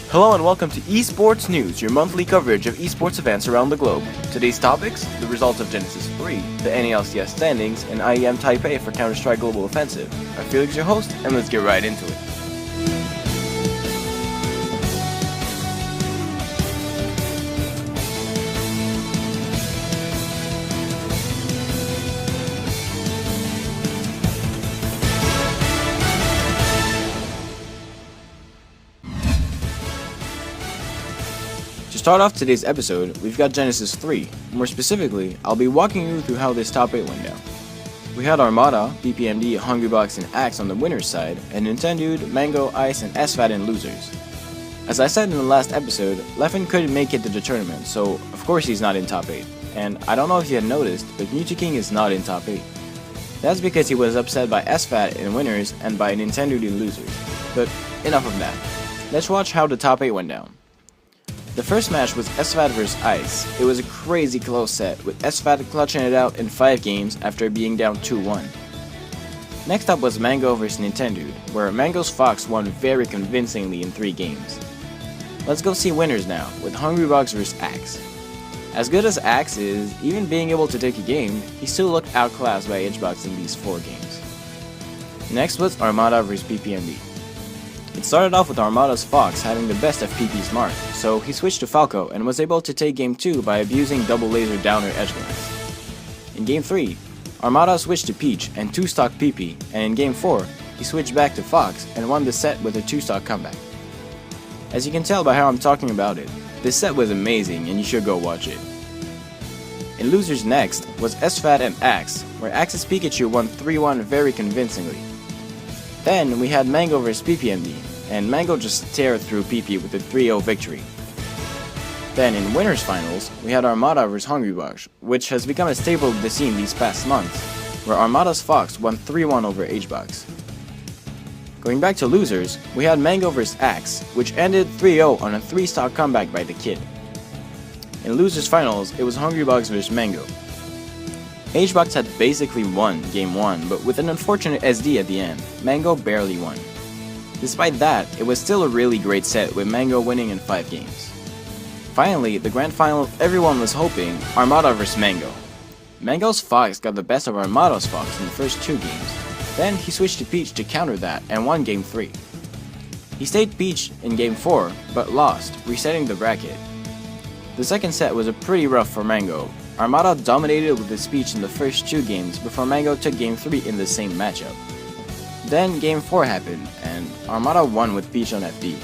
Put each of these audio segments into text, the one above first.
Hello and welcome to eSports News, your monthly coverage of esports events around the globe. Today's topics: the results of Genesis 3, the NALCS standings, and IEM Taipei for Counter-Strike Global Offensive. I'm Felix, your host, and let's get right into it. To start off today's episode, we've got Genesis 3. More specifically, I'll be walking you through how this top 8 went down. We had Armada, PPMD, Hungrybox, and Axe on the winner's side, and Nintendude, Mango, Ice, and SFAT in losers. As I said in the last episode, Leffen couldn't make it to the tournament, so of course he's not in top 8. And I don't know if you had noticed, but Mewtwo King is not in top 8. That's because he was upset by SFAT in winners and by Nintendude in losers. But enough of that. Let's watch how the top 8 went down. The first match was SFAT vs Ice. It was a crazy close set, with SFAT clutching it out in 5 games after being down 2-1. Next up was Mango vs Nintendude, where Mango's Fox won very convincingly in 3 games. Let's go see winners now, with Hungrybox vs Axe. As good as Axe is, even being able to take a game, he still looked outclassed by HBox in these 4 games. Next was Armada vs PPMD. It started off with Armada's Fox having the best of PP's mark, so he switched to Falco and was able to take game 2 by abusing double laser downer edgeguards. In game 3, Armada switched to Peach and 2-stock PP, and in game 4, he switched back to Fox and won the set with a 2-stock comeback. As you can tell by how I'm talking about it, this set was amazing and you should go watch it. In losers next was SFAT and Axe, where Axe's Pikachu won 3-1 very convincingly. Then we had Mango vs PPMD, and Mango just teared through PP with a 3-0 victory. Then in winners finals, we had Armada vs Hungrybox, which has become a staple of the scene these past months, where Armada's Fox won 3-1 over HBox. Going back to losers, we had Mango vs Axe, which ended 3-0 on a 3-stock comeback by the Kid. In losers finals, it was Hungrybox vs Mango. HBox had basically won game 1, but with an unfortunate SD at the end, Mango barely won. Despite that, it was still a really great set with Mango winning in 5 games. Finally, the grand final everyone was hoping, Armada vs Mango. Mango's Fox got the best of Armada's Fox in the first 2 games, then he switched to Peach to counter that and won game 3. He stayed Peach in game 4, but lost, resetting the bracket. The second set was a pretty rough for Mango. Armada dominated with his Peach in the first 2 games before Mango took game 3 in the same matchup. Then game 4 happened, and Armada won with Peach on FB.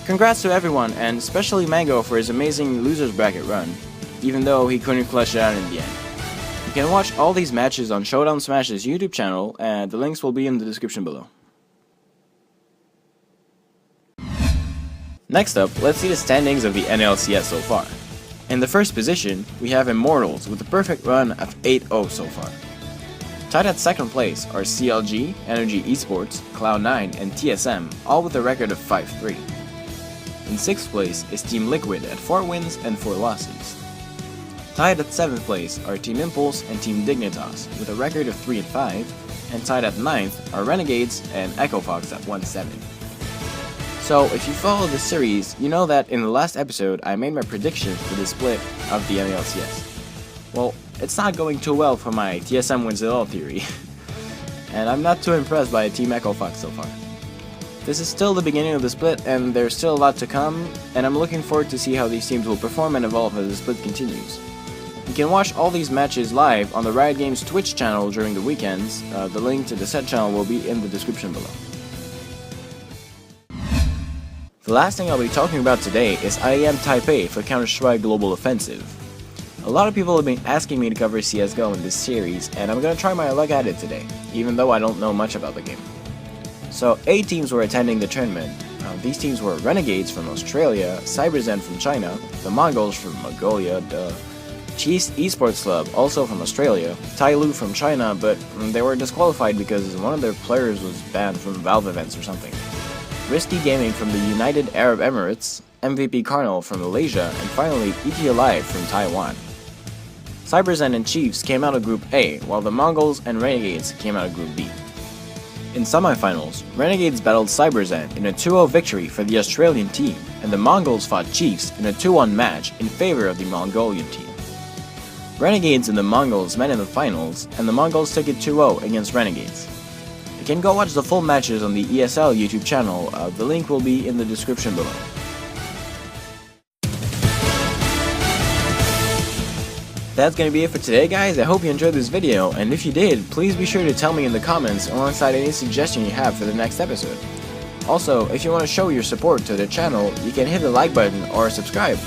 Congrats to everyone, and especially Mango for his amazing losers bracket run, even though he couldn't clutch it out in the end. You can watch all these matches on Showdown Smash's YouTube channel, and the links will be in the description below. Next up, let's see the standings of the NLCS so far. In the first position, we have Immortals with a perfect run of 8-0 so far. Tied at second place are CLG, Energy eSports, Cloud9, and TSM, all with a record of 5-3. In 6th place is Team Liquid at 4 wins and 4 losses. Tied at 7th place are Team Impulse and Team Dignitas with a record of 3-5, and tied at 9th are Renegades and Echo Fox at 1-7. So, if you follow the series, you know that in the last episode I made my predictions for the split of the NLCS. Well, it's not going too well for my TSM wins it all theory, and I'm not too impressed by Team Echo Fox so far. This is still the beginning of the split, and there's still a lot to come, and I'm looking forward to see how these teams will perform and evolve as the split continues. You can watch all these matches live on the Riot Games Twitch channel during the weekends. The link to the set channel will be in the description below. The last thing I'll be talking about today is IEM Taipei for Counter-Strike Global Offensive. A lot of people have been asking me to cover CSGO in this series, and I'm gonna try my luck at it today, even though I don't know much about the game. So 8 teams were attending the tournament. These teams were Renegades from Australia, CyberZen from China, the Mongols from Mongolia, the Cheese eSports Club also from Australia, Tailu from China, but they were disqualified because one of their players was banned from Valve events or something. Risky Gaming from the United Arab Emirates, MVP Carnal from Malaysia, and finally ET Alive from Taiwan. CyberZen and Chiefs came out of Group A, while the Mongols and Renegades came out of Group B. In semifinals, Renegades battled Cyberzan in a 2-0 victory for the Australian team, and the Mongols fought Chiefs in a 2-1 match in favor of the Mongolian team. Renegades and the Mongols met in the finals, and the Mongols took it 2-0 against Renegades. You can go watch the full matches on the ESL YouTube channel, the link will be in the description below. That's gonna be it for today, guys. I hope you enjoyed this video, and if you did, please be sure to tell me in the comments alongside any suggestion you have for the next episode. Also, if you want to show your support to the channel, you can hit the like button or subscribe.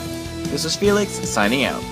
This is Felix, signing out.